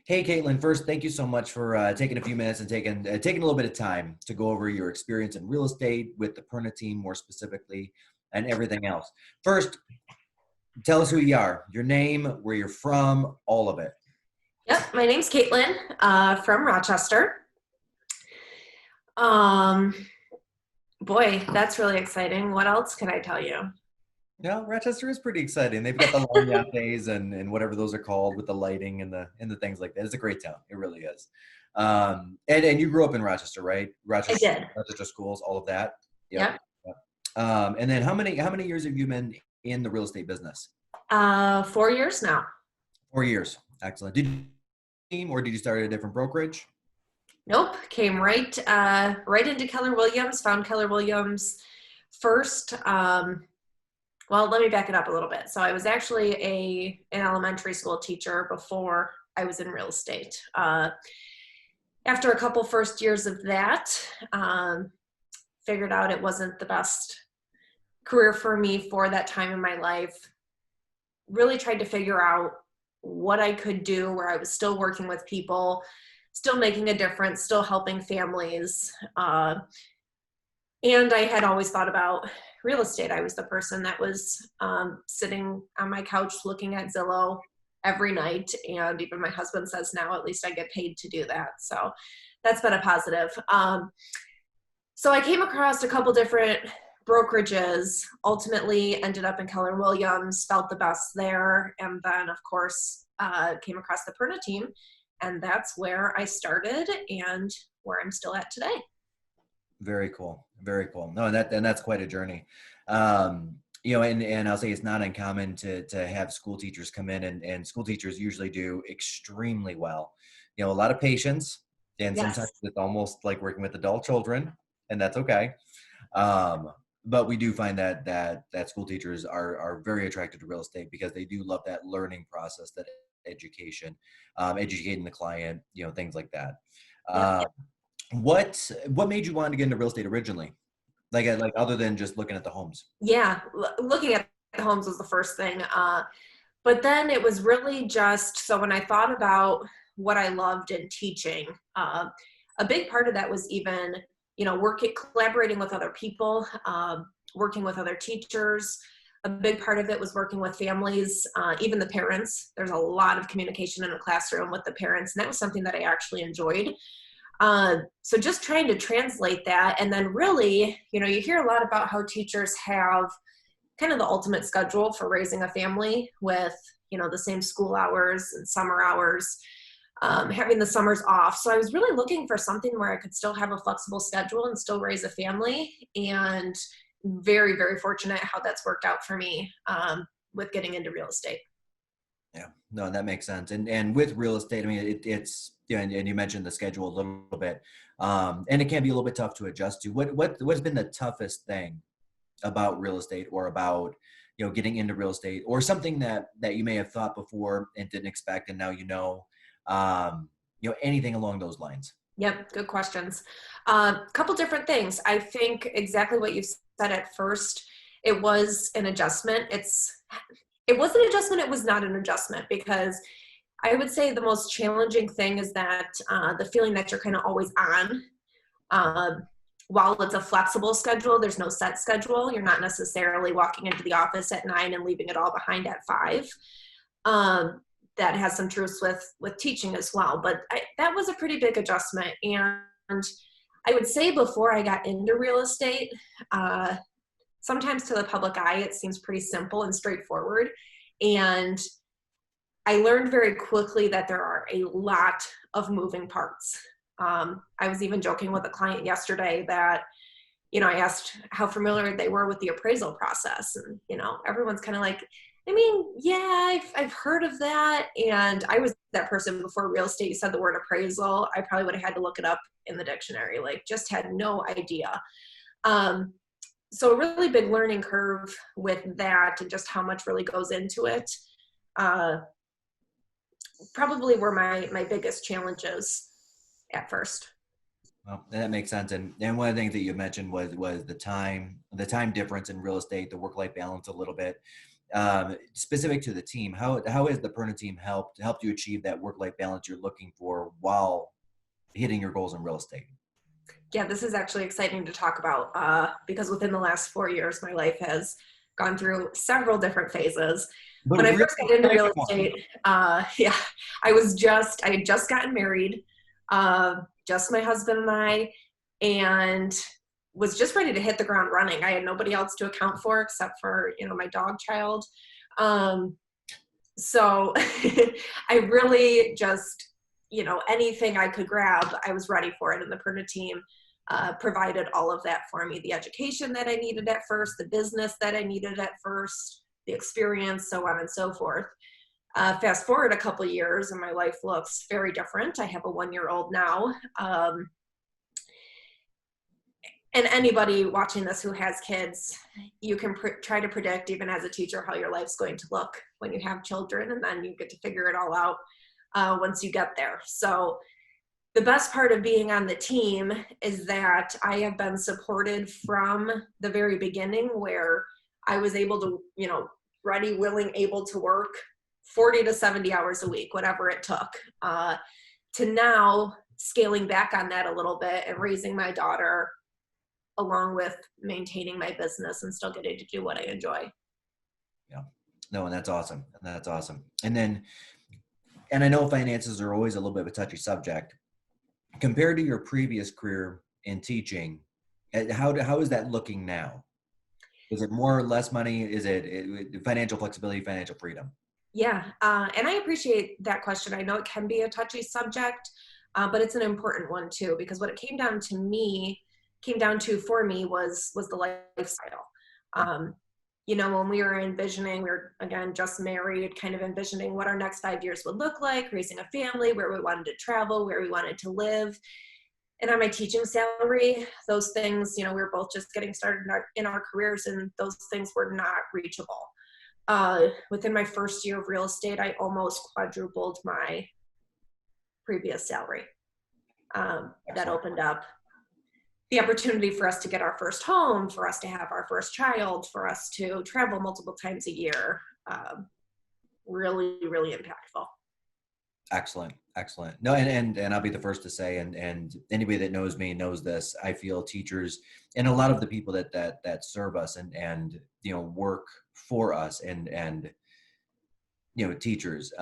Hey, Caitlyn, first, thank you so much for taking a few minutes and taking a little bit of time to go over your experience in real estate with the Perna team, more specifically, and everything else. First, tell us who you are, your name, where you're from, all of it. Yep, my name's Caitlyn from Rochester. Um, Boy, that's really exciting. What else can I tell you? Yeah, Rochester is pretty exciting. They've got the long days and whatever those are called with the lighting and the things like that. It's a great town. It really is. And you grew up in Rochester, right? I Rochester, did. Rochester schools, all of that. Yep. Yep. Yep. And then how many years have you been in the real estate business? 4 years now. 4 years. Excellent. Did you team or did you start at a different brokerage? Nope, came right into Keller Williams. Found Keller Williams first. Well, let me back it up a little bit. So I was actually an elementary school teacher before I was in real estate. After a couple first years of that, figured out it wasn't the best career for me for that time in my life. Really tried to figure out what I could do where I was still working with people, still making a difference, still helping families. And I had always thought about real estate. I was the person that was sitting on my couch looking at Zillow every night. And even my husband says now, at least I get paid to do that. So that's been a positive. So I came across a couple different brokerages, ultimately ended up in Keller Williams, felt the best there. And then, of course, came across the Perna team. And that's where I started and where I'm still at today. Very cool. Very cool. No, and that's quite a journey. And I'll say it's not uncommon to have school teachers come in and school teachers usually do extremely well. A lot of patience, and sometimes Yes. it's almost like working with adult children, and that's okay. But we do find that school teachers are very attracted to real estate because they do love that learning process, that education, educating the client, things like that. Yep. Uh, what made you want to get into real estate originally? Like other than just looking at the homes. Yeah. Looking at the homes was the first thing. But then it was really just, so when I thought about what I loved in teaching, a big part of that was even, collaborating with other people, working with other teachers. A big part of it was working with families, even the parents. There's a lot of communication in the classroom with the parents, and that was something that I actually enjoyed. So just trying to translate that. And then really, you hear a lot about how teachers have kind of the ultimate schedule for raising a family with, the same school hours and summer hours, having the summers off. So I was really looking for something where I could still have a flexible schedule and still raise a family. And very, very fortunate how that's worked out for me with getting into real estate. Yeah, no, that makes sense. And with real estate, I mean, it's and you mentioned the schedule a little bit, and it can be a little bit tough to adjust to. What's been the toughest thing about real estate, or about getting into real estate, or something that you may have thought before and didn't expect, and now anything along those lines? Yep, good questions. Couple different things. I think exactly what you said at first. It was an adjustment. It was an adjustment. It was not an adjustment, because I would say the most challenging thing is that the feeling that you're kind of always on. Um, while it's a flexible schedule, there's no set schedule. You're not necessarily walking into the office at 9 and leaving it all behind at 5. That has some truths with teaching as well. But that was a pretty big adjustment. And I would say before I got into real estate, sometimes to the public eye, it seems pretty simple and straightforward. And I learned very quickly that there are a lot of moving parts. I was even joking with a client yesterday that, I asked how familiar they were with the appraisal process. And, everyone's kind of like, I mean, yeah, I've heard of that. And I was that person before real estate. You said the word appraisal, I probably would have had to look it up in the dictionary, like just had no idea. So a really big learning curve with that, and just how much really goes into it. Probably were my biggest challenges at first. Well, that makes sense. And one of the things that you mentioned was the time difference in real estate, the work-life balance a little bit. specific to the team, how has the Perna team helped you achieve that work-life balance you're looking for while hitting your goals in real estate? Yeah, this is actually exciting to talk about because within the last 4 years, my life has gone through several different phases. But When I really first got into quick real one. estate, yeah, I had just gotten married, just my husband and I, and was just ready to hit the ground running. I had nobody else to account for except for, my dog child. Um, so I really just, anything I could grab, I was ready for it. And the Perna team provided all of that for me. The education that I needed at first, the business that I needed at first, the experience, so on and so forth. Fast forward a couple years and my life looks very different. I have a 1-year-old now. And anybody watching this who has kids, you can try to predict, even as a teacher, how your life's going to look when you have children, and then you get to figure it all out once you get there. So the best part of being on the team is that I have been supported from the very beginning, where I was able to, ready, willing, able to work 40 to 70 hours a week, whatever it took, to now scaling back on that a little bit and raising my daughter along with maintaining my business and still getting to do what I enjoy. Yeah. No, and that's awesome. And that's awesome. And I know finances are always a little bit of a touchy subject. Compared to your previous career in teaching, how is that looking now? Is it more or less money? Is it financial flexibility, financial freedom? Yeah, and I appreciate that question. I know it can be a touchy subject, but it's an important one too, because what it came down to for me was the lifestyle. When we were envisioning, we were again just married, kind of envisioning what our next 5 years would look like, raising a family, where we wanted to travel, where we wanted to live. And on my teaching salary, those things, we were both just getting started in our careers, and those things were not reachable. Within my first year of real estate, I almost quadrupled my previous salary. That Excellent. opened up the opportunity for us to get our first home, for us to have our first child, for us to travel multiple times a year. Really, really impactful. Excellent. Excellent. No, and I'll be the first to say, and anybody that knows me knows this, I feel teachers and a lot of the people that serve us and work for us and teachers,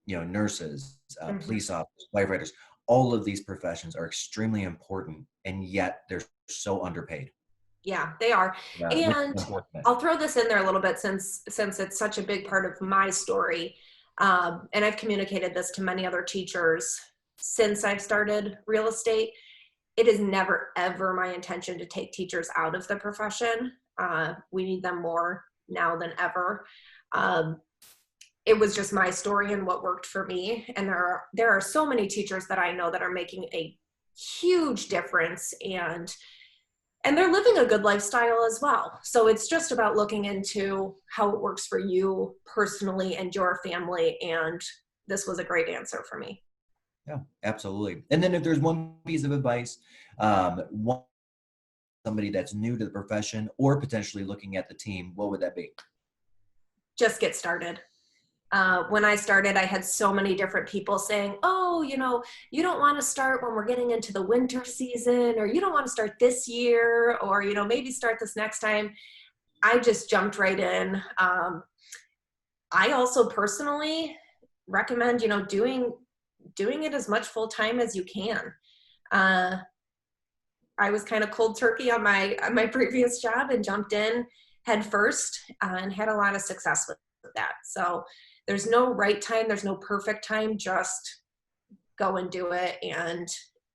nurses, Mm-hmm. police officers, firefighters, all of these professions are extremely important, and yet they're so underpaid. Yeah, they are. Which is And unfortunate. I'll throw this in there a little bit since it's such a big part of my story. And I've communicated this to many other teachers since I've started real estate. It is never, ever my intention to take teachers out of the profession. We need them more now than ever. Um, it was just my story and what worked for me. And there are so many teachers that I know that are making a huge difference, and they're living a good lifestyle as well. So it's just about looking into how it works for you personally and your family. And this was a great answer for me. Yeah, absolutely. And then if there's one piece of advice, one somebody that's new to the profession or potentially looking at the team, what would that be? Just get started. When I started, I had so many different people saying, oh, you don't want to start when we're getting into the winter season, or you don't want to start this year, or, maybe start this next time. I just jumped right in. I also personally recommend, doing it as much full time as you can. Uh, I was kind of cold turkey on my previous job and jumped in head first and had a lot of success with that. So there's no right time, there's no perfect time. Just go and do it. And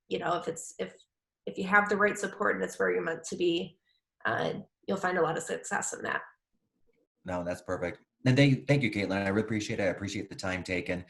if you have the right support and it's where you're meant to be, you'll find a lot of success in that. No, that's perfect. And thank you, Caitlin. I really appreciate it. I appreciate the time taken.